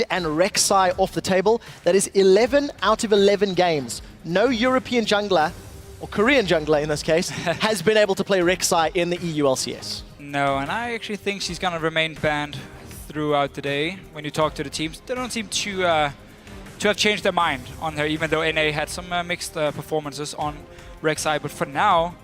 and Rek'Sai off the table. That is 11 out of 11 games. No European jungler, or Korean jungler in this case, has been able to play Rek'Sai in the EU LCS. No, and I actually think she's going to remain banned throughout the day. When you talk to the teams, they don't seem to have changed their mind on her, even though NA had some mixed performances on Rek'Sai. But for now,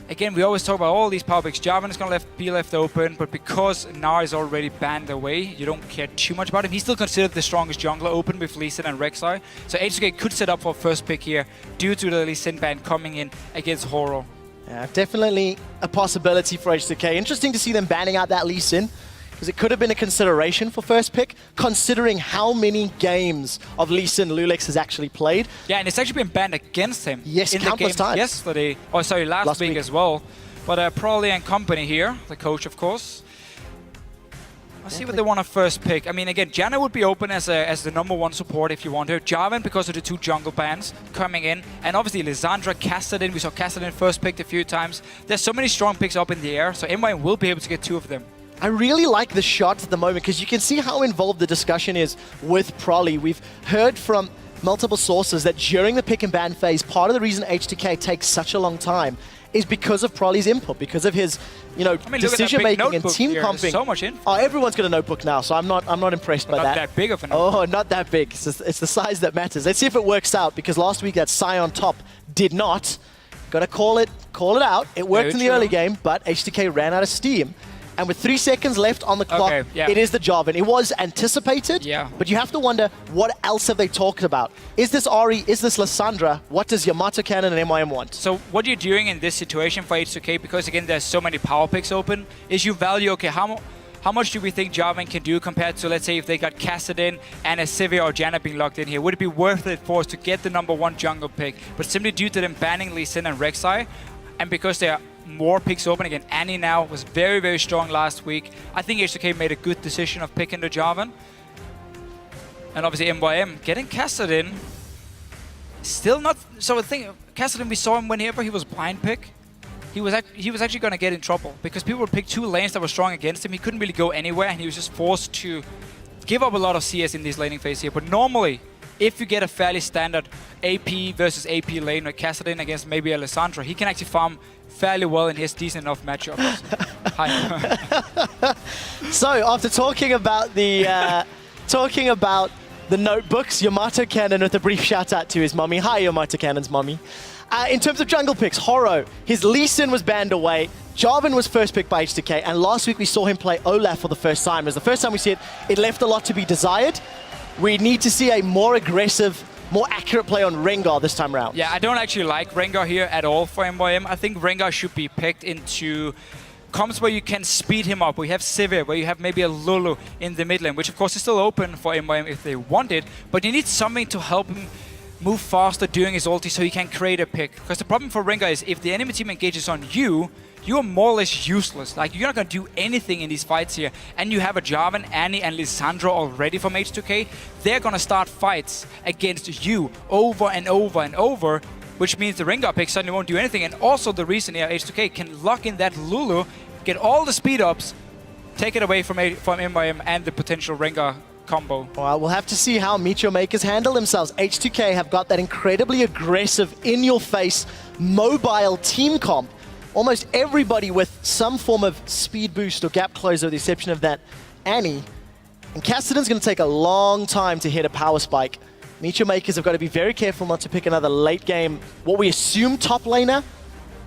again, we always talk about all these power picks. Jarvan is going to be left open, but because Gnar is already banned away, you don't care too much about him. He's still considered the strongest jungler open with Lee Sin and Rek'Sai. So H2K could set up for first pick here due to the Lee Sin ban coming in against Horo. Yeah, definitely a possibility for H2K. Interesting to see them banning out that Lee Sin, because it could have been a consideration for first pick, considering how many games of Lee Sin Lulex has actually played. Yeah, and it's actually been banned against him. Yes, in countless the game times. Yesterday, oh sorry, last week as well. But Prolly and company here, the coach of course. Let's see what they want to first pick. I mean, again, Janna would be open as the #1 support if you want her. Jarvan, because of the 2 jungle bans coming in. And obviously, Lissandra, Kassadin. We saw Kassadin first picked a few times. There's so many strong picks up in the air, so MYM will be able to get 2 of them. I really like the shots at the moment, because you can see how involved the discussion is with Prolly. We've heard from multiple sources that during the pick and ban phase, part of the reason H2K takes such a long time is because of Prolly's input, because of his, decision making and team comping. So much info. Oh, everyone's got a notebook now, so I'm not impressed by that. Not that big of a notebook. Oh, not that big. It's the size that matters. Let's see if it works out, because last week that Psy on top did not. Gotta call it out. It worked in the early game, but H2K ran out of steam. And with 3 seconds left on the clock, it is the Jarvan. It was anticipated, but you have to wonder, what else have they talked about? Is this Ahri? Is this Lissandra? What does Yamato Cannon and MYM want? So what you're doing in this situation for H2K, because again, there's so many power picks open, is you value, okay, how much do we think Jarvan can do compared to, let's say, if they got Kassadin and a Sivir or Janna being locked in here? Would it be worth it for us to get the #1 jungle pick? But simply due to them banning Lee Sin and Rek'Sai, and because they are more picks open again. Annie now was very, very strong last week. I think H2K made a good decision of picking the Jarvan. And obviously MYM getting Kassadin. Still not... So the thing, Kassadin, we saw him whenever he was blind pick. He was actually going to get in trouble, because people would pick 2 lanes that were strong against him. He couldn't really go anywhere, and he was just forced to give up a lot of CS in this laning phase here. But normally, if you get a fairly standard AP versus AP lane with Kassadin against maybe Alessandra, he can actually farm fairly well in his decent enough matchups. So after talking about the notebooks, Yamato Cannon with a brief shout out to his mummy. Hi, Yamato Cannon's mummy. In terms of jungle picks, Horo, his Lee Sin was banned away. Jarvan was first picked by H2K, and last week we saw him play Olaf for the first time. It was the first time we see it. It left a lot to be desired. We need to see a more aggressive, more accurate play on Rengar this time around. Yeah, I don't actually like Rengar here at all for MYM. I think Rengar should be picked into comps where you can speed him up. We have Sivir, where you have maybe a Lulu in the mid lane, which of course is still open for MYM if they want it, but you need something to help him move faster during his ulti so he can create a pick. Because the problem for Rengar is if the enemy team engages on you, you are more or less useless. Like, you're not going to do anything in these fights here. And you have a Jarvan, Annie, and Lissandra already from H2K. They're going to start fights against you over and over and over, which means the Rengar pick suddenly won't do anything. And also the reason here H2K can lock in that Lulu, get all the speed ups, take it away from MYM and the potential Rengar combo. Well, we'll have to see how MeetYourMakers handle themselves. H2K have got that incredibly aggressive, in-your-face, mobile team comp. Almost everybody with some form of speed boost or gap closer, with the exception of that Annie. And Kassadin's going to take a long time to hit a power spike. MeetYourMakers have got to be very careful not to pick another late game, what we assume top laner.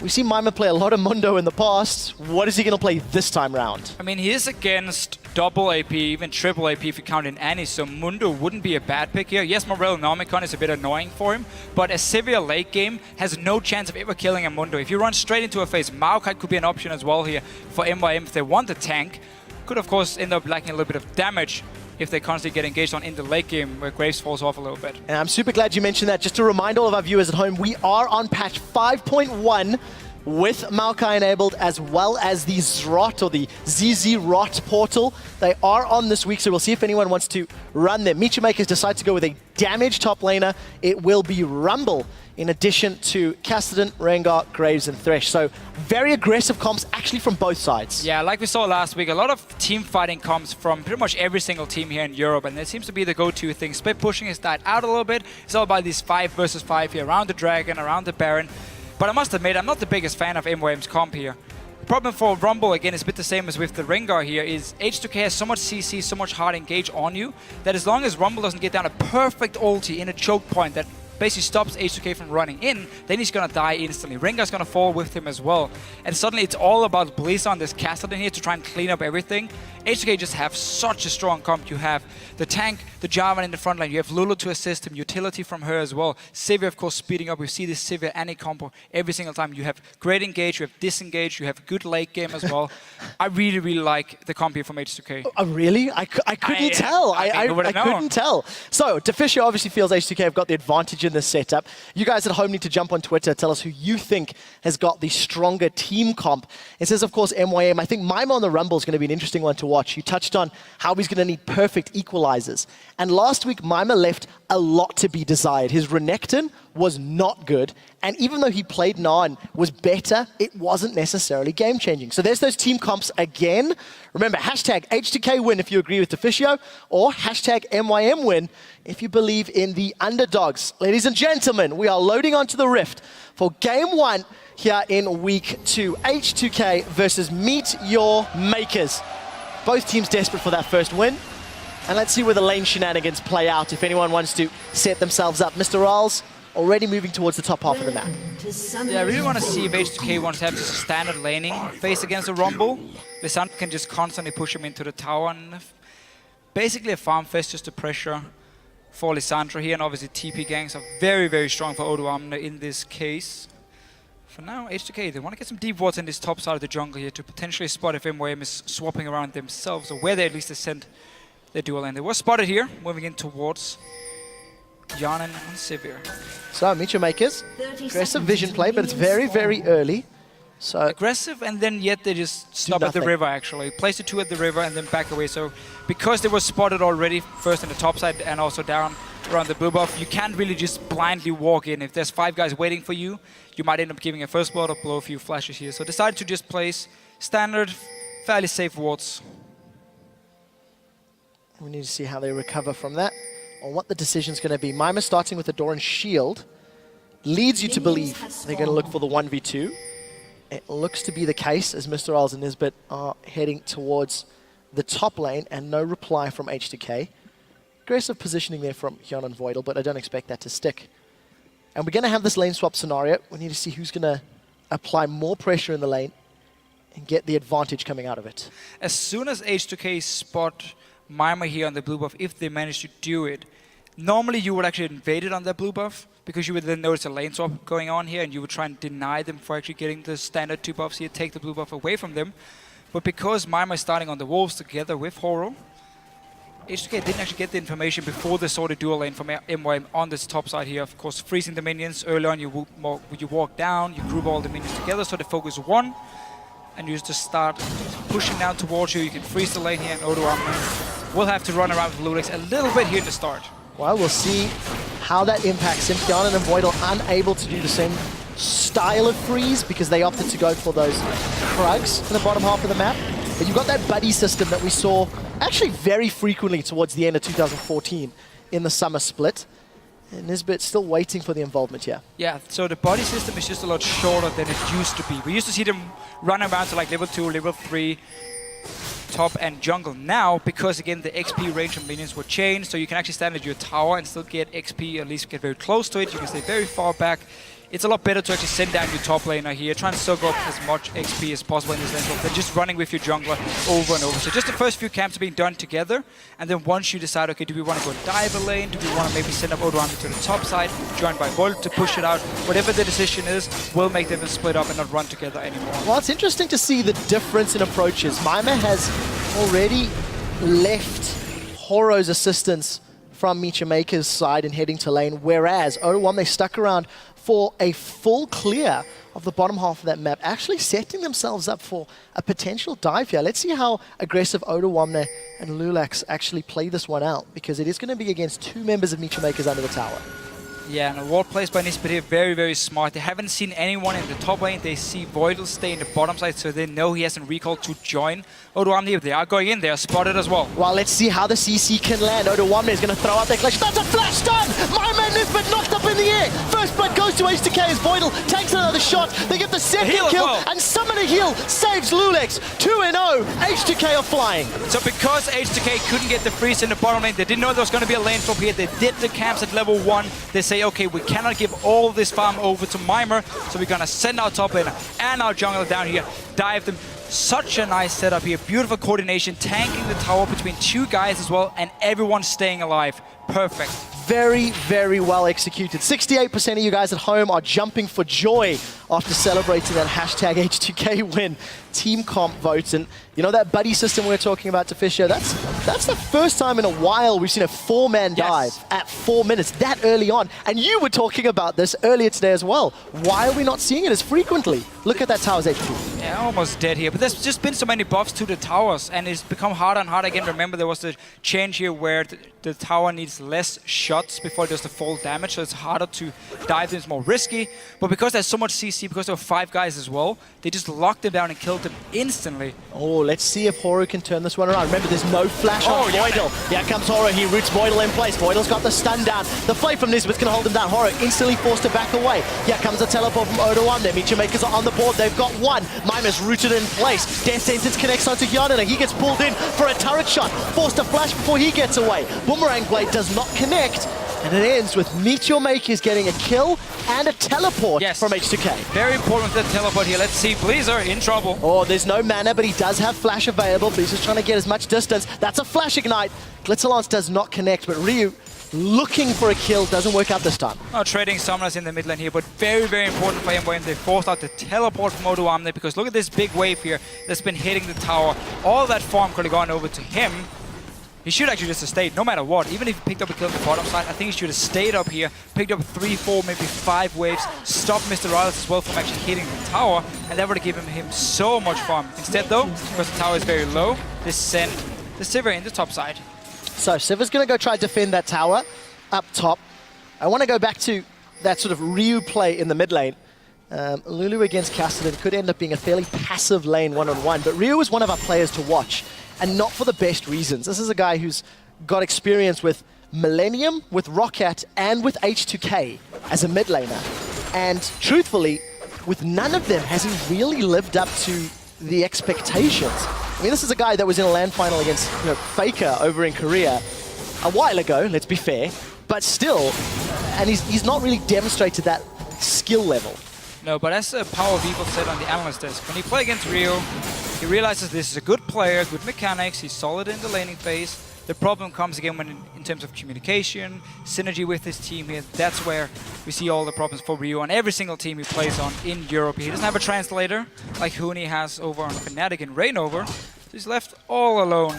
We've seen MYM play a lot of Mundo in the past. What is he going to play this time round? I mean, he is against double AP, even triple AP if you count in Annie, so Mundo wouldn't be a bad pick here. Yes, Morel Nomicon is a bit annoying for him, but a Sivir late game has no chance of ever killing a Mundo. If you run straight into a phase, Maokai could be an option as well here for MYM if they want a tank. Could, of course, end up lacking a little bit of damage if they constantly get engaged on in the late game where Graves falls off a little bit. And I'm super glad you mentioned that. Just to remind all of our viewers at home, we are on patch 5.1. with Maokai enabled, as well as the Zrot or the ZZ Rot portal. They are on this week, so we'll see if anyone wants to run them. MeetYourMakers decide to go with a damaged top laner. It will be Rumble, in addition to Cassidy, Rengar, Graves, and Thresh. So very aggressive comps, actually, from both sides. Yeah, like we saw last week, a lot of team fighting comes from pretty much every single team here in Europe, and it seems to be the go-to thing. Split pushing has died out a little bit. It's all about these 5 versus 5 here, around the Dragon, around the Baron. But I must admit, I'm not the biggest fan of MYM's comp here. The problem for Rumble, again, is a bit the same as with the Rengar here, is H2K has so much CC, so much hard engage on you, that as long as Rumble doesn't get down a perfect ulti in a choke point that basically stops H2K from running in, then he's gonna die instantly. Rengar's gonna fall with him as well. And suddenly it's all about Blizzard on this castle in here to try and clean up everything. H2K just have such a strong comp. You have the tank, the Jarvan in the front line, you have Lulu to assist him, utility from her as well. Sivir, of course, speeding up. We see this Sivir any combo every single time. You have great engage, you have disengage, you have good late game as well. I really, really like the comp here from H2K. Oh, really? I couldn't tell. I couldn't tell. So, Deficio obviously feels H2K have got the advantage in this setup. You guys at home need to jump on Twitter, tell us who you think has got the stronger team comp. It says, of course, MYM. I think MYM on the Rumble is going to be an interesting one to watch. You touched on how he's going to need perfect equalizers. And last week, MYM left a lot to be desired. His Renekton was not good. And even though he played Narn was better, it wasn't necessarily game-changing. So there's those team comps again. Remember, hashtag H2K win if you agree with Deficio, or hashtag MYM win if you believe in the underdogs. Ladies and gentlemen, we are loading onto the Rift for Game 1 here in Week 2. H2K versus MeetYourMakers. Both teams desperate for that first win. And let's see where the lane shenanigans play out if anyone wants to set themselves up. Mr. Ralls already moving towards the top half of the map. Yeah, I really want to see if H2K wants to have just a standard laning face against a Rumble. Lissandra can just constantly push him into the tower. And basically a farm fest just to pressure for Lissandra here. And obviously TP ganks are very, very strong for Odoamne in this case. For now, H2K, they want to get some deep wards in this top side of the jungle here to potentially spot if MYM is swapping around themselves, or where they at least send their dual lane. They were spotted here, moving in towards Yanin and Sivir. So, MeetYourMakers, aggressive vision play, but it's very, very early. So aggressive, and then yet they just stop at the river, actually. Place the 2 at the river and then back away. So because they were spotted already, first in the top side and also down around the blue buff, you can't really just blindly walk in. If there's 5 guys waiting for you, you might end up giving a first blood or blow a few flashes here. So decided to just place standard, fairly safe wards. We need to see how they recover from that, or what the decision's going to be. MYM starting with the Doran shield leads you to believe they're going to look for the 1v2. It looks to be the case as Mr. Ralls and Nisbet are heading towards the top lane, and no reply from H2K. Aggressive positioning there from Hyun and Voidal, but I don't expect that to stick. And we're going to have this lane swap scenario. We need to see who's going to apply more pressure in the lane and get the advantage coming out of it. As soon as H2K spot MYM here on the blue buff, if they manage to do it, normally you would actually invade it on that blue buff, because you would then notice a lane swap going on here, and you would try and deny them for actually getting the standard 2 buffs here, take the blue buff away from them. But because MYM is starting on the Wolves together with Horo, H2K didn't actually get the information before they saw the dual lane from MYM on this top side here. Of course, freezing the minions. Early on, you walk down, you group all the minions together, so they focus 1, and you just start pushing down towards you. You can freeze the lane here, and Odoamne will have to run around with Ludex a little bit here in the start. Well, we'll see how that impacts him. Kiana and Voidal unable to do the same style of freeze because they opted to go for those Krugs in the bottom half of the map. But you've got that buddy system that we saw actually very frequently towards the end of 2014 in the summer split. And Nisbet still waiting for the involvement here. Yeah, so the body system is just a lot shorter than it used to be. We used to see them run around to like level 2, level 3, top and jungle. Now, because again the XP range of minions were changed, so you can actually stand at your tower and still get XP, at least get very close to it. You can stay very far back. It's a lot better to actually send down your top laner here, try and soak up as much XP as possible in this lane swap than just running with your jungler over and over. So just the first few camps are being done together, and then once you decide, okay, do we want to go dive a lane, do we want to maybe send up Odoamne to the top side, joined by Volt to push it out, whatever the decision is, will make them split up and not run together anymore. Well, it's interesting to see the difference in approaches. MYM has already left Horo's assistance from MeetYourMakers' side and heading to lane, whereas Odoamne, they stuck around for a full clear of the bottom half of that map, actually setting themselves up for a potential dive here. Let's see how aggressive VODS and Lulax actually play this one out, because it is going to be against two members of MeetYourMakers under the tower. Yeah, and a wall placed by Nisbet here, very, very smart. They haven't seen anyone in the top lane. They see VODS stay in the bottom side, so they know he hasn't recalled to join VODS. If they are going in, they are spotted as well. Well, let's see how the CC can land. VODS is going to throw out their clutch. That's a flash stun! My man Nisbet knocked up in the air. First blood goes to H2K as VODS takes another shot. They get the second kill, and summon a heal saves Lulax. 2-0. H2K are flying. So because H2K couldn't get the freeze in the bottom lane, they didn't know there was going to be a lane swap here. They did the camps at level 1. They say, okay, we cannot give all this farm over to Mimer, so we're gonna send our top laner and our jungler down here, dive them. Such a nice setup here, beautiful coordination, tanking the tower between two guys as well, and everyone staying alive. Perfect. Very, very well executed. 68% of you guys at home are jumping for joy after celebrating that hashtag H2K win. Team comp votes, and you know that buddy system we were talking about to Fisher, that's the first time in a while we've seen a 4-man dive at 4 minutes that early on. And you were talking about this earlier today as well. Why are we not seeing it as frequently? Look at that tower's HP. Yeah, almost dead here, but there's just been so many buffs to the towers, and it's become harder and harder again. Remember, there was the change here where the tower needs less shots before it does the full damage, so it's harder to dive them, it's more risky. But because there's so much CC, because there were 5 guys as well, they just locked them down and killed them instantly. Oh, let's see if Horo can turn this one around. Remember, there's no flash on VODS. Here comes Horo, he roots VODS in place. VODS got the stun down. The flame from Nisbet's going to hold him down. Horo instantly forced to back away. Here comes a teleport from VODS. Their MeetYourMakers are on the board. They've got one. Mimer's rooted in place. Death Sentence connects onto Hyana. He gets pulled in for a turret shot. Forced to flash before he gets away. Boomerang Blade does not connect. And it ends with MeetYourMakers getting a kill and a teleport from H2K. Very important with the teleport here. Let's see, Blazer in trouble. Oh, there's no mana, but he does have flash available. Blazer's trying to get as much distance. That's a flash ignite. Glitzerlance does not connect, but Ryu looking for a kill doesn't work out this time. Oh, trading summoners in the mid lane here, but very, very important for MYM. They forced out the teleport from VODS because look at this big wave here that's been hitting the tower. All that farm could have gone over to him. He should actually just have stayed, no matter what. Even if he picked up a kill on the bottom side, I think he should have stayed up here, picked up 3, 4, maybe 5 waves, stopped Mr. Riles as well from actually hitting the tower, and that would have given him so much farm. Instead though, because the tower is very low, they send the Sivir in the top side. So Sivir's going to go try to defend that tower up top. I want to go back to that sort of Ryu play in the mid lane. Lulu against Cassidy could end up being a fairly passive lane one-on-one, but Ryu is one of our players to watch, and not for the best reasons. This is a guy who's got experience with Millennium, with Roccat, and with H2K as a mid laner. And truthfully, with none of them has he really lived up to the expectations. I mean, this is a guy that was in a LAN final against Faker over in Korea a while ago, let's be fair, but still, and he's not really demonstrated that skill level. No, but as Power People said on the analyst desk, when he plays against Rio, he realizes this is a good player, good mechanics, he's solid in the laning phase. The problem comes again when in terms of communication, synergy with his team here. That's where we see all the problems for Rio on every single team he plays on in Europe. He doesn't have a translator like Huni has over on Fnatic and Reignover. So he's left all alone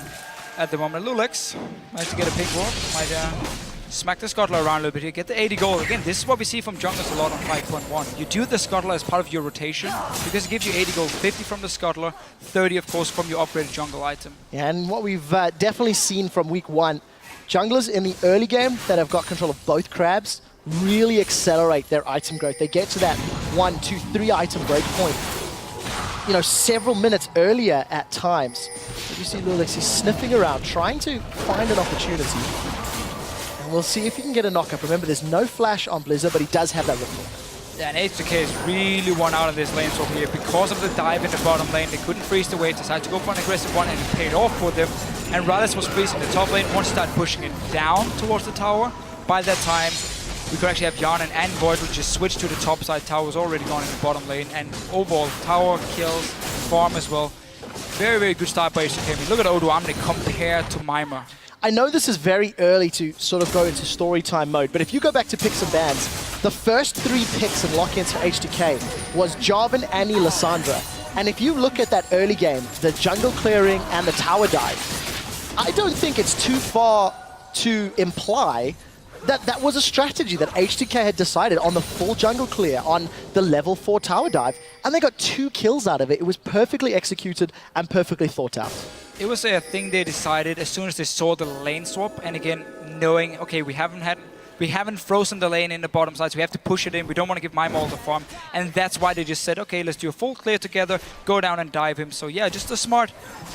at the moment. Lulax managed to get a pink ward, might smack the Scuttler around a little bit here, get the 80 gold. Again, this is what we see from junglers a lot on 5.1. You do the Scuttler as part of your rotation because it gives you 80 gold, 50 from the Scuttler, 30 of course from your upgraded jungle item. Yeah, and what we've definitely seen from week 1, junglers in the early game that have got control of both crabs really accelerate their item growth. They get to that 1, 2, 3 item breakpoint, several minutes earlier at times. But you see Lulax, he's sniffing around, trying to find an opportunity. And we'll see if he can get a knock-up. Remember, there's no flash on Blizzard, but he does have that ripple. Yeah, and H2K has really won out on this lane swap here because of the dive in the bottom lane. They couldn't freeze the wave, decided to go for an aggressive one, and it paid off for them. And Rales was freezing the top lane, once start pushing it down towards the tower. By that time, we could actually have Yarnan and Void, which just switched to the top side. Tower was already gone in the bottom lane, and overall, tower kills, farm as well. Very, very good start by H2K. Look at VODS compared to Mimer. I know this is very early to sort of go into story time mode, but if you go back to picks and bans, the first 3 picks and lock-ins for H2K was Jarvan, Annie, Lissandra. And if you look at that early game, the jungle clearing and the tower dive, I don't think it's too far to imply that was a strategy that H2K had decided on the full jungle clear, on the level 4 tower dive, and they got 2 kills out of it. It was perfectly executed and perfectly thought out. It was a thing they decided as soon as they saw the lane swap, and again, knowing, okay, we haven't frozen the lane in the bottom side, so we have to push it in. We don't want to give MYM all the farm. And that's why they just said, okay, let's do a full clear together, go down and dive him. So yeah, just a smart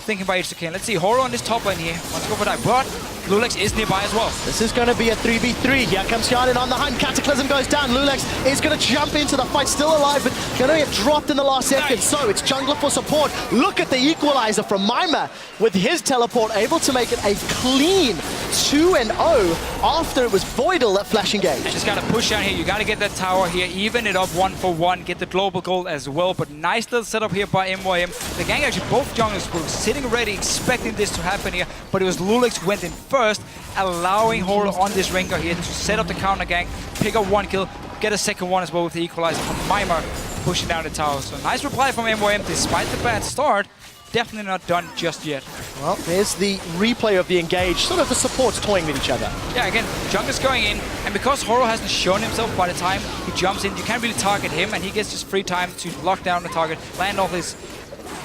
thinking by H2K. Let's see, Horror on this top lane here. Wants to go for dive, but Lulex is nearby as well. This is going to be a 3v3. Here comes Yarden on the hunt. Cataclysm goes down. Lulex is going to jump into the fight, still alive, but going to get dropped in the last second. Nice. So it's jungler for support. Look at the equalizer from MyM with his teleport, able to make it a clean 2-0 after it was Voidal that flash engaged. Just gotta push down here. You gotta get that tower here, even it up 1-for-1, get the global goal as well. But nice little setup here by MYM. The gang actually, both junglers were sitting ready, expecting this to happen here. But it was Lulex who went in first, allowing Horror on this Rengar here to set up the counter gang, pick up 1 kill, get a second one as well with the equalizer from MyM pushing down the tower. So nice reply from MYM despite the bad start. Definitely not done just yet. Well, there's the replay of the engage. Sort of the supports toying with each other. Yeah, again, Jungler's going in, and because Horror hasn't shown himself by the time he jumps in, you can't really target him, and he gets just free time to lock down the target, land all his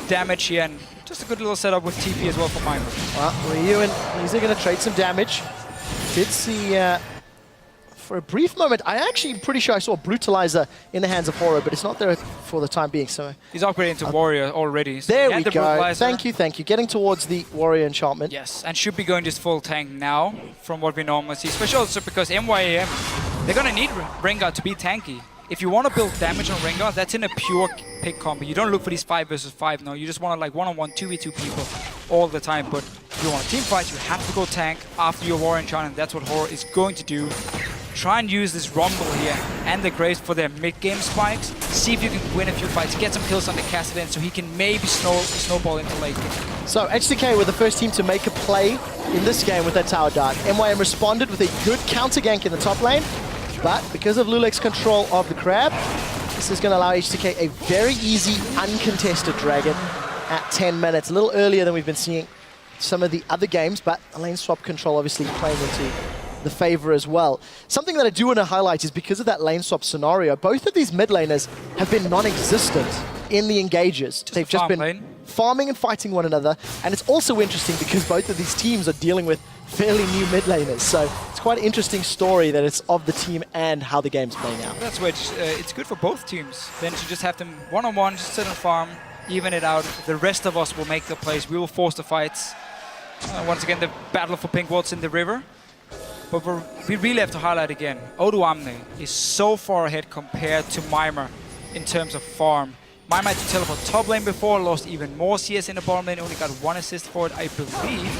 damage here, and just a good little setup with TP as well for MyM. Well, Ryu and Easy going to trade some damage. Did see, for a brief moment, I actually pretty sure I saw a Brutalizer in the hands of Horror, but it's not there for the time being, so... He's upgrading to Warrior already. So there we go. Thank you, thank you. Getting towards the Warrior enchantment. Yes, and should be going just full tank now, from what we normally see. Especially also because MYM, they're going to need Rengar to be tanky. If you want to build damage on Rengar, that's in a pure pick combo. You don't look for these 5 versus 5, no. You just want to like one-on-one 2v2 people all the time. But if you want a team fight, you have to go tank after your Warrior enchantment. That's what Horror is going to do. Try and use this Rumble here and the Graves for their mid-game spikes. See if you can win a few fights, get some kills on the Cassidy, so he can maybe snowball into late game. So H2K were the first team to make a play in this game with that tower dart. MYM responded with a good counter gank in the top lane, but because of Lulex's control of the crab, this is going to allow H2K a very easy, uncontested dragon at 10 minutes. A little earlier than we've been seeing some of the other games, but the lane swap control obviously playing into the favor as well. Something that I do want to highlight is because of that lane swap scenario, both of these mid laners have been non-existent in the engages. They've just been farming and fighting one another, and it's also interesting because both of these teams are dealing with fairly new mid laners. So it's quite an interesting story that it's of the team and how the game's playing out. That's why it's good for both teams. Then to just have them one-on-one, just sit and farm, even it out. The rest of us will make the plays. We will force the fights. Once again, the battle for pink wards in the river. But we really have to highlight again, Oduamne is so far ahead compared to MyM in terms of farm. MyM had to teleport top lane before, lost even more CS in the bottom lane, only got 1 assist for it, I believe.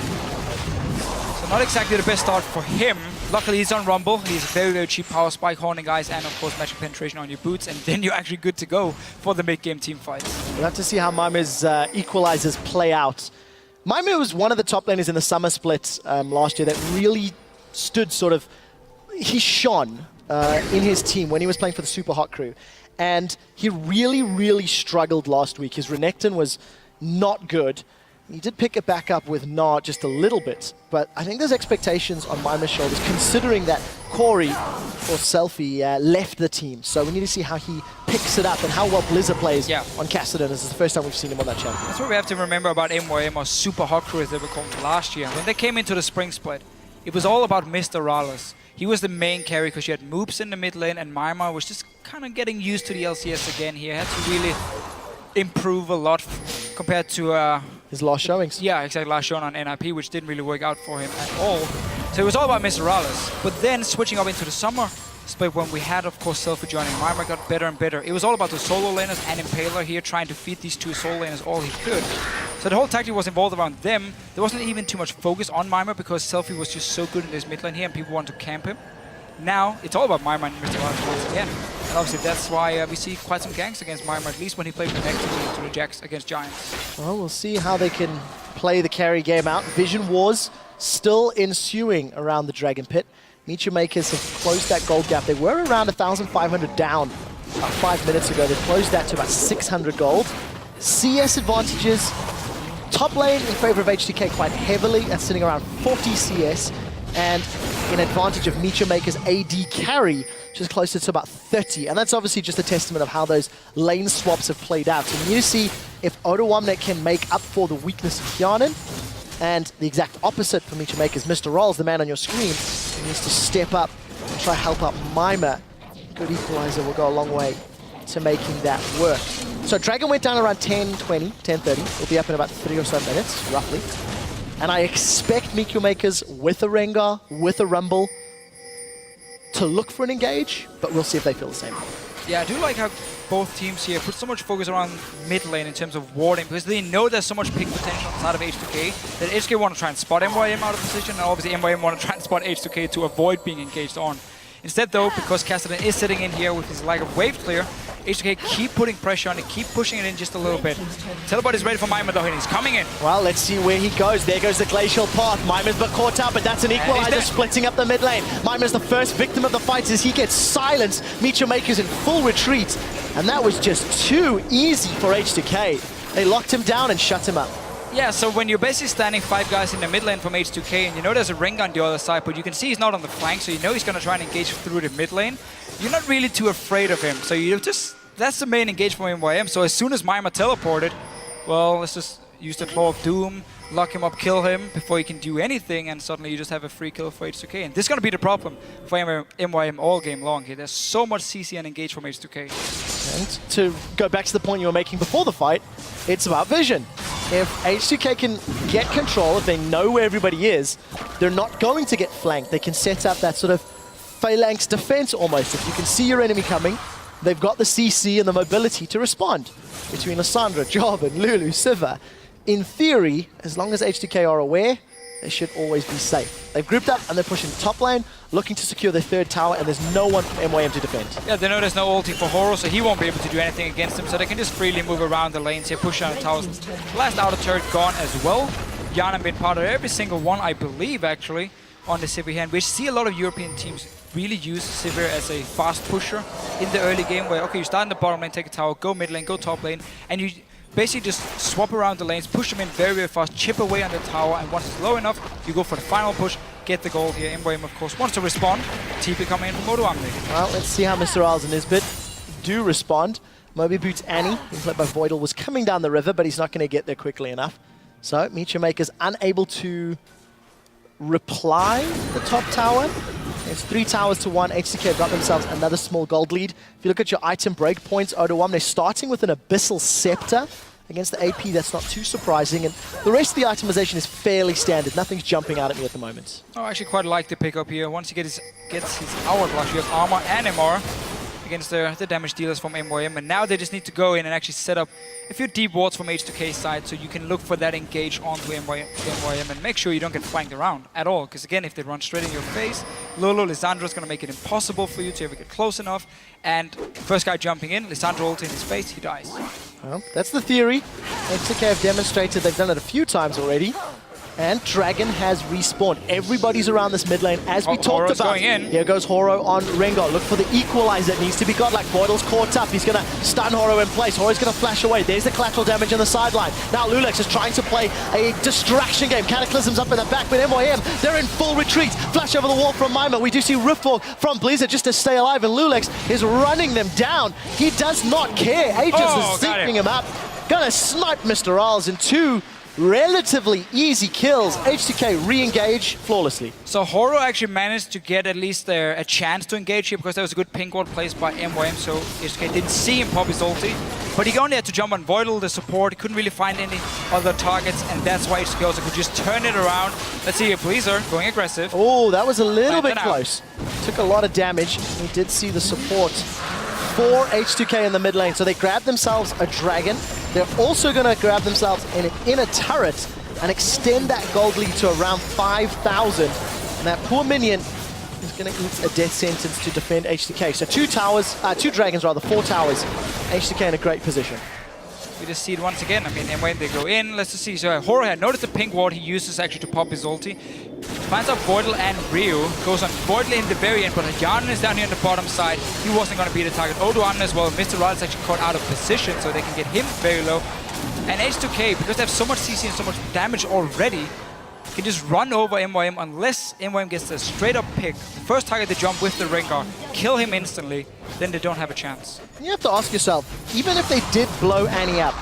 So not exactly the best start for him. Luckily he's on Rumble, he's very, very cheap power spike, horning guys, and of course magic penetration on your boots, and then you're actually good to go for the mid-game team fights. We'll have to see how MyM's equalizers play out. MyM was one of the top laners in the summer split last year that really stood sort of, he shone in his team when he was playing for the Super Hot crew. And he really, really struggled last week. His Renekton was not good. He did pick it back up with Gnar just a little bit, but I think there's expectations on MyM's shoulders considering that Corey, or Selfie, left the team. So we need to see how he picks it up and how well Blizzard plays on Cassidy. This is the first time we've seen him on that champion. That's what we have to remember about MYM, or Super Hot crew as they were called last year. When they came into the spring split, it was all about Mr. Rallis. He was the main carry because you had Moops in the mid lane, and MyM was just kind of getting used to the LCS again. He had to really improve a lot compared to his last showings. Yeah, exactly, last showing on NIP, which didn't really work out for him at all. So it was all about Mr. Rallis. But then switching up into the summer split, when we had, of course, Selfie joining, MyM got better and better. It was all about the solo laners and Impaler here, trying to feed these two solo laners all he could. So the whole tactic was involved around them. There wasn't even too much focus on MyM because Selfie was just so good in this mid lane here and people wanted to camp him. Now, it's all about MyM and Mr. Rallis once again. And obviously that's why we see quite some ganks against MyM, at least when he played connectively to the Jax against Giants. Well, we'll see how they can play the carry game out. Vision wars still ensuing around the Dragon Pit. MeetYourMakers have closed that gold gap. They were around 1,500 down 5 minutes ago. They've closed that to about 600 gold. CS advantages. Top lane in favor of H2K quite heavily. That's sitting around 40 CS. and in advantage of MeetYourMakers AD carry, which is closer to about 30. And that's obviously just a testament of how those lane swaps have played out. So we need to see if VODS can make up for the weakness of Hjarnan. And the exact opposite for MeetYourMakers, Mr. Rolls, the man on your screen, he needs to step up and try to help out MYM. Good equalizer will go a long way to making that work. So Dragon went down around 10:20, 10:30. We'll be up in about 3 or so minutes, roughly. And I expect MeetYourMakers with a Rengar, with a Rumble, to look for an engage, but we'll see if they feel the same. Yeah, I do like how both teams here put so much focus around mid lane in terms of warding, because they know there's so much pick potential inside of H2K that H2K want to try and spot MYM out of position, and obviously MYM want to try and spot H2K to avoid being engaged on. Instead though, because Cassidy is sitting in here with his lack of wave clear, H2K keep putting pressure on it, keep pushing it in just a little bit. Teleport's ready for MYM though, and he's coming in. Well, let's see where he goes. There goes the glacial path. MYM's but caught up, but that's an equalizer splitting up the mid lane. MYM is the first victim of the fight as he gets silenced. MeetYourMakers in full retreat, and that was just too easy for H2K. They locked him down and shut him up. Yeah, so when you're basically standing 5 guys in the mid lane from H2K, and you know there's a Rengar on the other side, but you can see he's not on the flank, so you know he's going to try and engage through the mid lane, you're not really too afraid of him. So you just, that's the main engage from MYM. So as soon as MYM teleported, well, let's just use the Claw of Doom, lock him up, kill him before he can do anything, and suddenly you just have a free kill for H2K. And this is going to be the problem for MYM all game long here. There's so much CC and engage from H2K. And to go back to the point you were making before the fight, it's about vision. If H2K can get control, if they know where everybody is, they're not going to get flanked. They can set up that sort of phalanx defense almost. If you can see your enemy coming, they've got the CC and the mobility to respond. Between Lissandra, Jarvan, Lulu, Sivir, in theory, as long as H2K are aware, they should always be safe. They've grouped up and they're pushing top lane, looking to secure their third tower, and there's no one for MYM to defend. Yeah, they know there's no ulti for Horo, so he won't be able to do anything against them, so they can just freely move around the lanes here, push down the towers. Last outer turret gone as well. Hjarnan been part of every single one, I believe, actually, on the Sivir hand. We see a lot of European teams really use Sivir as a fast pusher in the early game, where, okay, you start in the bottom lane, take a tower, go mid lane, go top lane, and you basically just swap around the lanes, push them in very, very fast, chip away on the tower, and once it's low enough, you go for the final push, get the gold here. MYM, of course, wants to respond. TP coming in from VODS. Well, let's see how Mr. Isles and Nisbet do respond. Moby Boots Annie, being played by Voidal, was coming down the river, but he's not going to get there quickly enough. So, MeetYourMakers unable to reply the top tower. It's 3 towers to 1. H2K got themselves another small gold lead. If you look at your item breakpoints, VODS, they're starting with an Abyssal Scepter. Against the AP, that's not too surprising, and the rest of the itemization is fairly standard. Nothing's jumping out at me at the moment. Oh, I actually quite like the pickup here. Once he gets his Hourglass, you have armor and MR against the damage dealers from MYM, and now they just need to go in and actually set up a few deep wards from H2K side, so you can look for that engage onto MYM and make sure you don't get flanked around at all, because again, if they run straight in your face, Lolo, Lissandra's going to make it impossible for you to ever get close enough, and first guy jumping in, Lissandra ult in his face, he dies. Well, that's the theory. H2K have demonstrated they've done it a few times already. And Dragon has respawned. Everybody's around this mid lane, as we talked Horo's about. Going in. Here goes Horo on Rengar. Look for the equalizer. It needs to be got. Like Voidal's caught up. He's going to stun Horo in place. Horo's going to flash away. There's the collateral damage on the sideline. Now Lulex is trying to play a distraction game. Cataclysm's up in the back, but MYM, they're in full retreat. Flash over the wall from MYM. We do see Riftwalk from Blizzard just to stay alive, and Lulex is running them down. He does not care. Aegis is zipping him up. Gonna snipe Mr. Isles in 2 relatively easy kills. H2K re-engage flawlessly. So Horo actually managed to get at least a chance to engage here because there was a good pink ward placed by MYM, so H2K didn't see him pop his ulti. But he only had to jump on Voidal, the support. He couldn't really find any other targets, and that's why H2K also could just turn it around. Let's see here, Pleaser going aggressive. Oh, that was a little bit close. Took a lot of damage. We did see the support for H2K in the mid lane, so they grabbed themselves a dragon. They're also going to grab themselves an inner turret and extend that gold lead to around 5,000. And that poor minion is going to eat a death sentence to defend H2K. So 2 dragons, 4 towers. H2K in a great position. We just see it once again. I mean, MYM, they go in. Let's just see. So Horo had noticed the pink ward he uses actually to pop his ulti. Finds out Voidal and Ryu. Goes on Voidal in the very end, but Hjarnan is down here on the bottom side. He wasn't going to be the target. VODS as well. Mr. Rod is actually caught out of position, so they can get him very low. And H2K, because they have so much CC and so much damage already, can just run over MYM unless MYM gets a straight up pick. The first target they jump with the Rengar, kill him instantly, then they don't have a chance. You have to ask yourself, even if they did blow Annie up,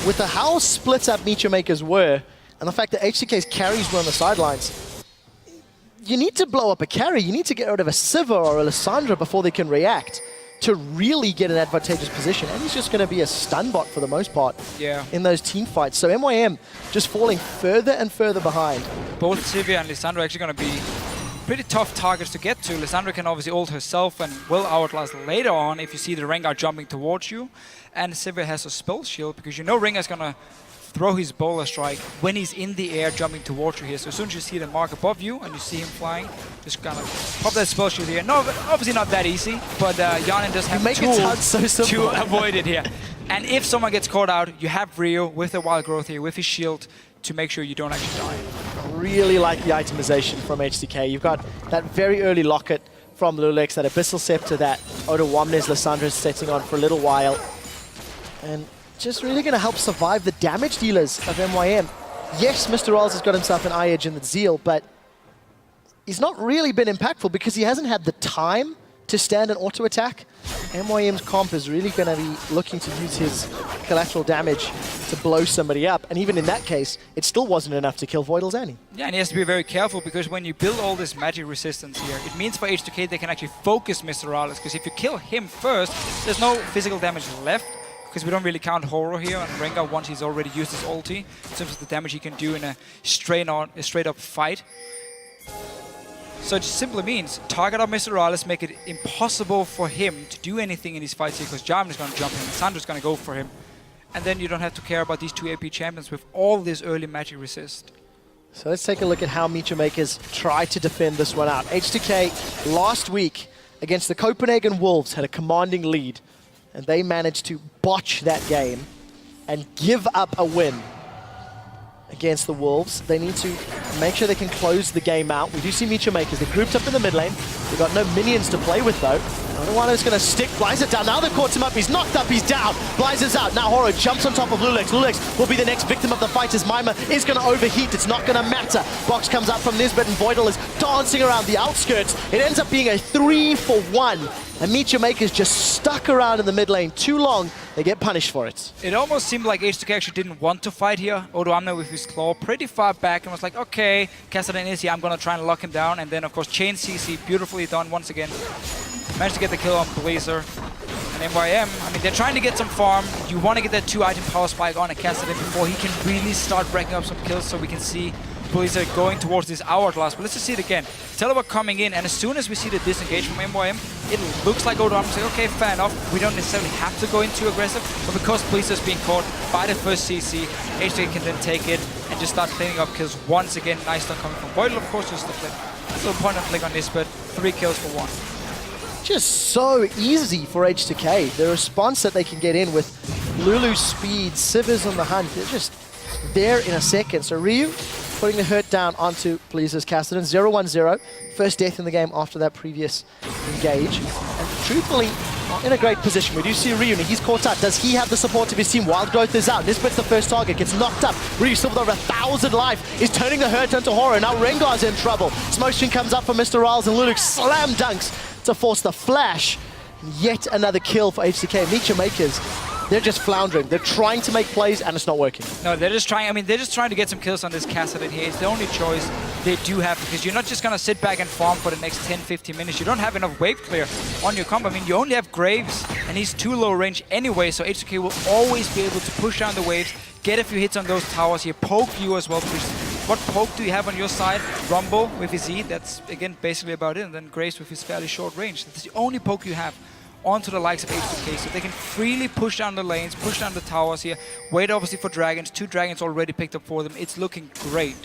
with how split up MeetYourMakers were, and the fact that H2K's carries were on the sidelines, you need to blow up a carry. You need to get rid of a Siva or a Lissandra before they can react to really get an advantageous position. And he's just going to be a stun bot for the most part in those team fights. So MYM just falling further and further behind. Both Sivir and Lissandra are actually going to be pretty tough targets to get to. Lissandra can obviously ult herself and will outlast later on if you see the Rengar jumping towards you. And Sivir has a spell shield because you know Rengar's going to throw his bowler strike when he's in the air jumping towards you here. So as soon as you see the mark above you and you see him flying, just gonna pop that spell shield here. No, obviously not that easy, but Yanin does have tools to avoid it here. And if someone gets caught out, you have Rio with the wild growth here, with his shield, to make sure you don't actually die. Really like the itemization from H2K. You've got that very early locket from Lulix, that Abyssal Scepter that Oda-Wamnes Lissandra is setting on for a little while. And just really going to help survive the damage dealers of MYM. Yes, Mr. Rolls has got himself an eye edge in the Zeal, but he's not really been impactful because he hasn't had the time to stand an auto attack. MYM's comp is really going to be looking to use his collateral damage to blow somebody up. And even in that case, it still wasn't enough to kill Voidal's Annie. Yeah, and he has to be very careful because when you build all this magic resistance here, it means for H2K they can actually focus Mr. Rolls, because if you kill him first, there's no physical damage left. Because we don't really count Horror here on Rengar once he's already used his ulti, in terms of the damage he can do in a straight up fight. So it just simply means target up Mr. Rales, make it impossible for him to do anything in these fights here, because Jarvan is going to jump in, Sandra's going to go for him, and then you don't have to care about these two AP champions with all this early magic resist. So let's take a look at how MeetYourMakers try to defend this one out. H2K last week against the Copenhagen Wolves had a commanding lead, and they managed to botch that game and give up a win against the Wolves. They need to make sure they can close the game out. We do see MeetYourMakers. They're grouped up in the mid lane. They've got no minions to play with, though. Onuano's going to stick Blizzard down. Now they've caught him up. He's knocked up. He's down. Blizzard's out. Now Horo jumps on top of Lulix. Lulix will be the next victim of the fight as Mima is going to overheat. It's not going to matter. Box comes up from Nisbet and Voidal is dancing around the outskirts. It ends up being a 3-for-1. And MeetYourMakers just stuck around in the mid lane too long. They get punished for it. It almost seemed like H2K actually didn't want to fight here. Odoamne with his claw pretty far back and was like, okay, Kassadin is here, I'm going to try and lock him down. And then, of course, chain CC, beautifully done once again. Managed to get the kill on Blazer. And MYM, I mean, they're trying to get some farm. You want to get that 2-item power spike on a Kassadin before he can really start racking up some kills, so we can see Blazer going towards this hourglass. But let's just see it again. Telework coming in, and as soon as we see the disengage from MYM, it looks like Odoamne saying, okay, fair enough. We don't necessarily have to go in too aggressive, but because Blazer's being caught by the first CC, H2K can then take it and just start cleaning up kills once again. Nice stun coming from Voidal, of course, just the flick. That's a little point and flick on this, but 3 kills for 1. Just so easy for H2K. The response that they can get in with Lulu's speed, Sivers on the hunt, they're just there in a second. So Ryu putting the hurt down onto Blazer's Kassadin. 0-1-0. First death in the game after that previous engage. And truthfully, not in a great position. We do see Ryu, he's caught up. Does he have the support of his team? Wild Growth is out. Nisbet's the first target, gets knocked up. Ryu still with over 1,000 life is turning the hurt onto Horror. Now Rengar's in trouble. Smoke comes up for Mr. Riles and Lulux slam dunks to force the flash. Yet another kill for H2K. MeetYourMakers, they're just floundering. They're trying to make plays and it's not working. No, they're just trying, they're just trying to get some kills on this Kassadin here. It's the only choice they do have, because you're not just going to sit back and farm for the next 10-15 minutes. You don't have enough wave clear on your comp. You only have Graves and he's too low range anyway, so H2K will always be able to push down the waves, get a few hits on those towers here, poke you as well, because what poke do you have on your side? Rumble with his E, that's again basically about it, and then Graves with his fairly short range. That's the only poke you have onto the likes of H2K, so they can freely push down the lanes, push down the towers here, wait obviously for dragons. 2 dragons already picked up for them. It's looking great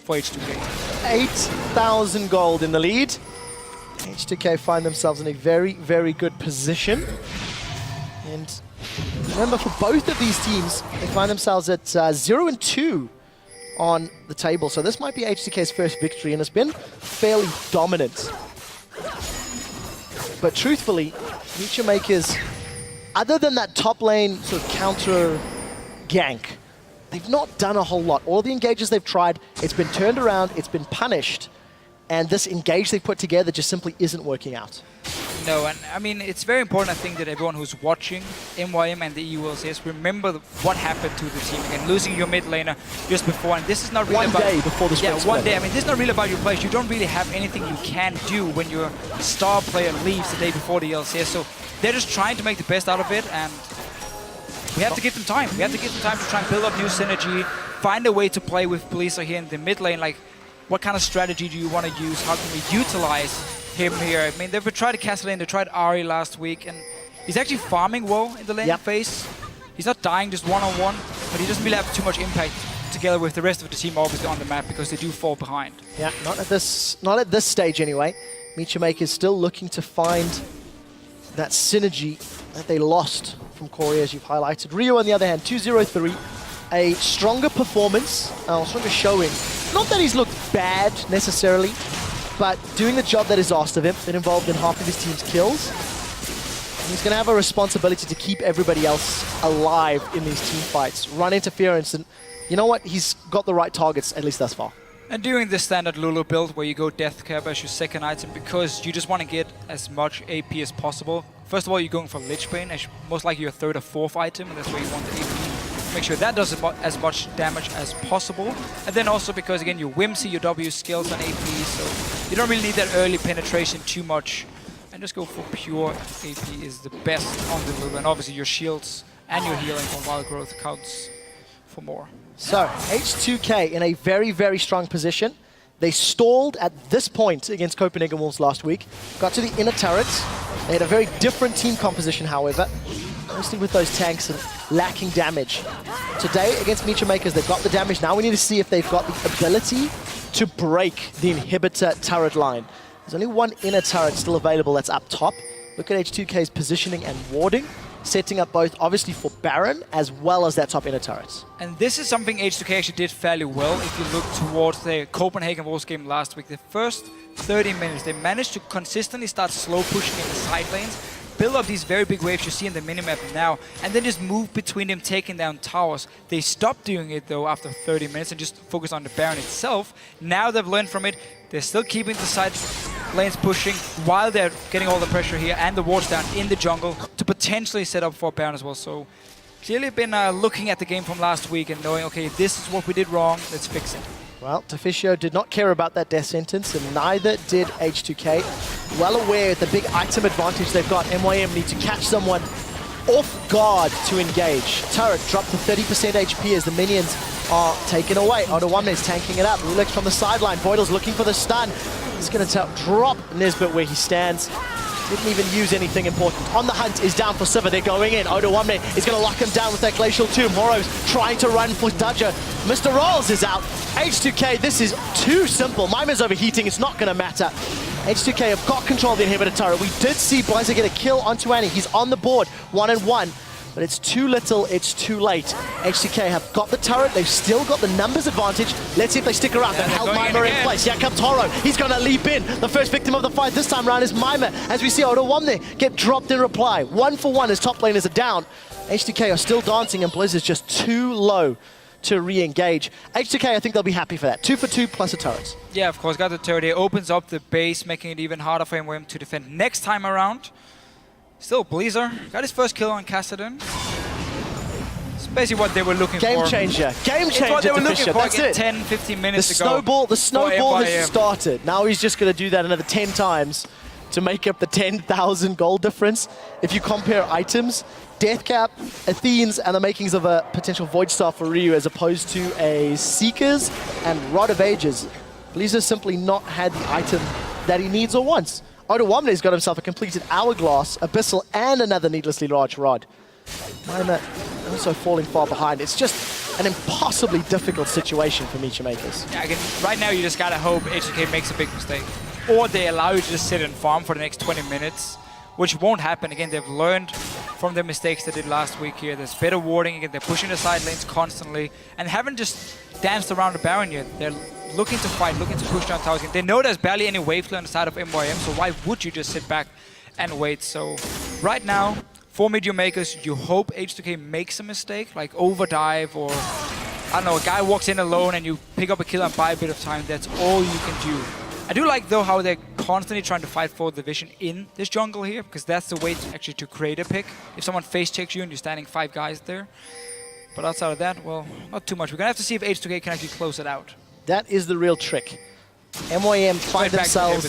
for H2K. 8,000 gold in the lead. H2K find themselves in a very, very good position. And remember, for both of these teams, they find themselves at 0-2 on the table. So this might be H2K's first victory, and it's been fairly dominant. But truthfully, MeetYourMakers, other than that top lane sort of counter gank, they've not done a whole lot. All the engages they've tried, it's been turned around, it's been punished, and this engage they've put together just simply isn't working out. No, and I mean, it's very important, I think, that everyone who's watching MYM and the EU LCS remember what happened to the team. Again, losing your mid laner just before, and this is not really about... One day before the split. Yeah, one day. I mean, this is not really about your players. You don't really have anything you can do when your star player leaves the day before the LCS, so they're just trying to make the best out of it, and we have to give them time. We have to give them time to try and build up new synergy, find a way to play with Blizzard here in the mid lane. Like, what kind of strategy do you want to use? How can we utilize him here? I mean, they've tried to castle in, they tried Ari last week, and he's actually farming well in the lane phase. He's not dying just one-on-one, but he doesn't really have too much impact together with the rest of the team obviously on the map because they do fall behind. Yeah, not at this stage anyway. MeetYourMakers still looking to find that synergy that they lost from Corey, as you've highlighted. Rio, on the other hand, 2-0-3. A stronger performance, stronger showing. Not that he's looked bad necessarily, but doing the job that is asked of him, been involved in half of his team's kills. And he's going to have a responsibility to keep everybody else alive in these team fights. Run interference, and you know what? He's got the right targets, at least thus far. And doing the standard Lulu build where you go Death Cap as your second item because you just want to get as much AP as possible. First of all, you're going for Lich Bane as most likely your third or fourth item, and that's where you want the AP. Make sure that does as much damage as possible. And then also because, again, your Whimsy, your W skills on AP, so you don't really need that early penetration too much. And just go for pure AP is the best on the Lulu. And obviously your shields and your healing from Wild Growth counts for more. So, H2K in a very, very strong position. They stalled at this point against Copenhagen Wolves last week. Got to the inner turrets. They had a very different team composition, however. Mostly with those tanks and lacking damage. Today, against MeetYourMakers, they've got the damage. Now we need to see if they've got the ability to break the inhibitor turret line. There's only one inner turret still available that's up top. Look at H2K's positioning and warding, setting up both, obviously, for Baron, as well as that top inner turret. And this is something H2K actually did fairly well if you look towards the Copenhagen Wolves game last week. The first 30 minutes, they managed to consistently start slow pushing in the side lanes, build up these very big waves you see in the minimap now, and then just move between them, taking down towers. They stopped doing it, though, after 30 minutes and just focused on the Baron itself. Now they've learned from it. They're still keeping the side lanes pushing while they're getting all the pressure here and the wards down in the jungle to potentially set up for Baron as well. So clearly been looking at the game from last week and knowing, okay, this is what we did wrong, let's fix it. Well, Tofficio did not care about that death sentence, and neither did H2K. Well aware of the big item advantage they've got. MYM need to catch someone off guard to engage. Turret dropped to 30% HP as the minions are taken away. Odo1 is tanking it up. Lulex from the sideline. Voidal's looking for the stun. He's going to drop Nisbet where he stands. Didn't even use anything important. On the hunt is down for Sivir. They're going in. Odo1 is going to lock him down with that Glacial Tomb. Moro's trying to run for Dudger. Mr. Rolls is out. H2K, this is too simple. Mimer's overheating. It's not going to matter. H2K have got control of the inhibitor turret. We did see Blizzard get a kill onto Annie. He's on the board, 1-1. But it's too little, it's too late. H2K have got the turret, they've still got the numbers advantage. Let's see if they stick around. They've held Mimer in place. Here comes Toro. He's going to leap in. The first victim of the fight this time around is Mimer. As we see Odo1 get dropped in reply. 1-for-1 as top laners are down. H2K are still dancing and Blizzard's just too low to re-engage. H2K, I think they'll be happy for that. 2 for 2 plus a turret. Yeah, of course, got the turret. It opens up the base, making it even harder for MYM to defend next time around. Still, Blizzard got his first kill on Kassadin. It's basically what they were looking for. Game changer. Game changer. It's what they were looking for. That's it. 10-15 minutes ago. The snowball has started. Now he's just going to do that another 10 times to make up the 10,000 gold difference. If you compare items, Deathcap, Athenes, and the makings of a potential Void Star for Ryu as opposed to a Seekers and Rod of Ages, Blizzard simply not had the item that he needs or wants. Odo1's got himself a completed Hourglass, Abyssal, and another needlessly large Rod. Mimer also falling far behind. It's just an impossibly difficult situation for MeetYourMakers. Yeah, again, right now you just gotta hope H2K makes a big mistake. Or they allow you to just sit and farm for the next 20 minutes, which won't happen. Again, they've learned from the mistakes they did last week here. There's better warding. Again, they're pushing the side lanes constantly and haven't just danced around the Baron yet. They're looking to fight, looking to push down towers. They know there's barely any wave clear on the side of MYM, so why would you just sit back and wait? So right now, for MeetYourMakers, you hope H2K makes a mistake, like overdive or I don't know, a guy walks in alone and you pick up a kill and buy a bit of time, that's all you can do. I do like, though, how they're constantly trying to fight for the vision in this jungle here, because that's the way to create a pick. If someone face checks you and you're standing 5 guys there. But outside of that, well, not too much. We're going to have to see if H2K can actually close it out. That is the real trick. MYM find themselves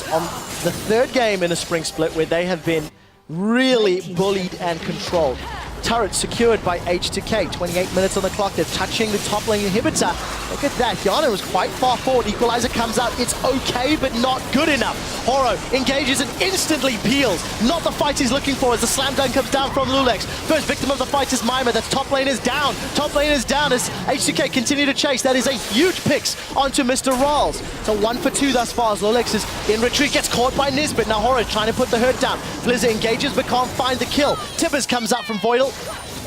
on the 3rd game in a spring split where they have been really bullied and controlled. Turret secured by H2K. 28 minutes on the clock. They're touching the top lane inhibitor. Look at that. Yana was quite far forward. Equalizer comes out. It's okay, but not good enough. Horo engages and instantly peels. Not the fight he's looking for as the slam dunk comes down from Lulex. First victim of the fight is MYM. That's top lane is down. Top lane is down as H2K continue to chase. That is a huge picks onto Mr. Rawls. So 1 for 2 thus far as Lulex is in retreat. Gets caught by Nisbet. Now Horo trying to put the hurt down. Blizzard engages but can't find the kill. Tibbers comes out from Voidal.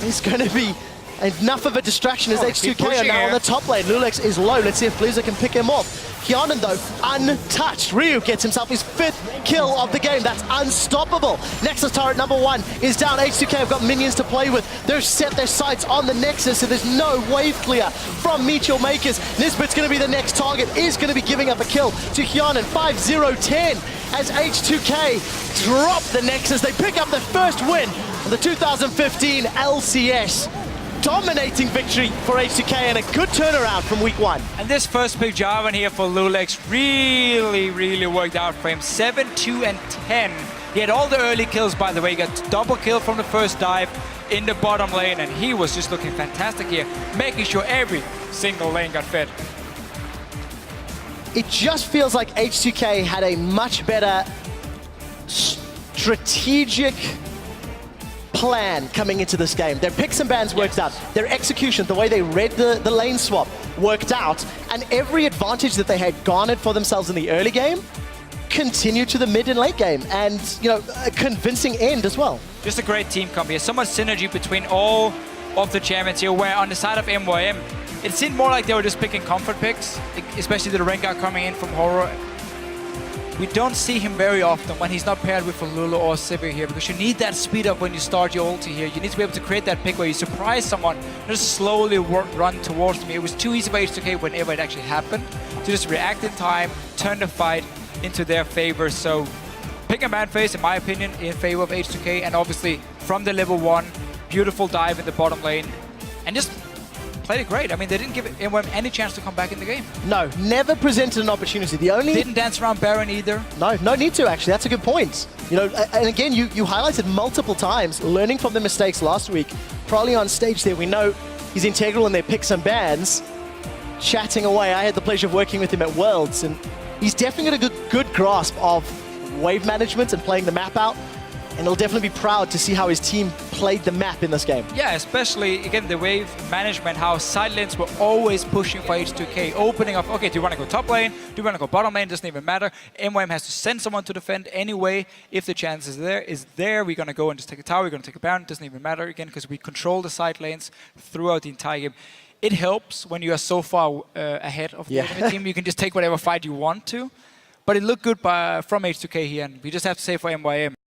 It's going to be enough of a distraction as H2K are now on the top lane. Lulex is low. Let's see if Blizzard can pick him off. Kianan, though, untouched. Ryu gets himself his 5th kill of the game. That's unstoppable. Nexus turret number 1 is down. H2K have got minions to play with. They've set their sights on the Nexus, so there's no wave clear from MeetYourMakers. Nisbet's going to be the next target, is going to be giving up a kill to Kianan. 5-0-10 as H2K drop the Nexus. They pick up their first win of the 2015 LCS. Dominating victory for H2K and a good turnaround from week 1. And this first pick Jarvan here for Lulex really worked out for him. 7, 2, and 10. He had all the early kills, by the way. He got double kill from the first dive in the bottom lane, and he was just looking fantastic here, making sure every single lane got fed. It just feels like H2K had a much better strategic plan coming into this game. Their picks and bans worked out. Their execution, the way they read the lane swap, worked out. And every advantage that they had garnered for themselves in the early game continued to the mid and late game. And, you know, a convincing end as well. Just a great team comp here. So much synergy between all of the champions here, where on the side of MYM, it seemed more like they were just picking comfort picks, especially the Rengar coming in from Horo. We don't see him very often when he's not paired with a Lulu or Sivir here, because you need that speed up when you start your ulti here. You need to be able to create that pick where you surprise someone, just slowly run towards me. It was too easy for H2K whenever it actually happened to just react in time, turn the fight into their favor. So pick and ban phase, in my opinion, in favor of H2K, and obviously from the level 1, beautiful dive in the bottom lane, and just played it great. I mean, they didn't give MYM any chance to come back in the game. No, never presented an opportunity. The only... Didn't dance around Baron either. No need to, actually. That's a good point. You know, and again, you highlighted multiple times, learning from the mistakes last week. Probably on stage there, we know he's integral in their picks and bans. Chatting away, I had the pleasure of working with him at Worlds, and he's definitely got a good grasp of wave management and playing the map out. And he'll definitely be proud to see how his team played the map in this game. Yeah, especially, again, the wave management, how side lanes were always pushing for H2K, opening up, okay, do you want to go top lane? Do you want to go bottom lane? Doesn't even matter. MYM has to send someone to defend anyway. If the chance is there, we're going to go and just take a tower, we're going to take a Baron. Doesn't even matter, again, because we control the side lanes throughout the entire game. It helps when you are so far ahead of the ultimate team. You can just take whatever fight you want to. But it looked good from H2K here, and we just have to say for MYM,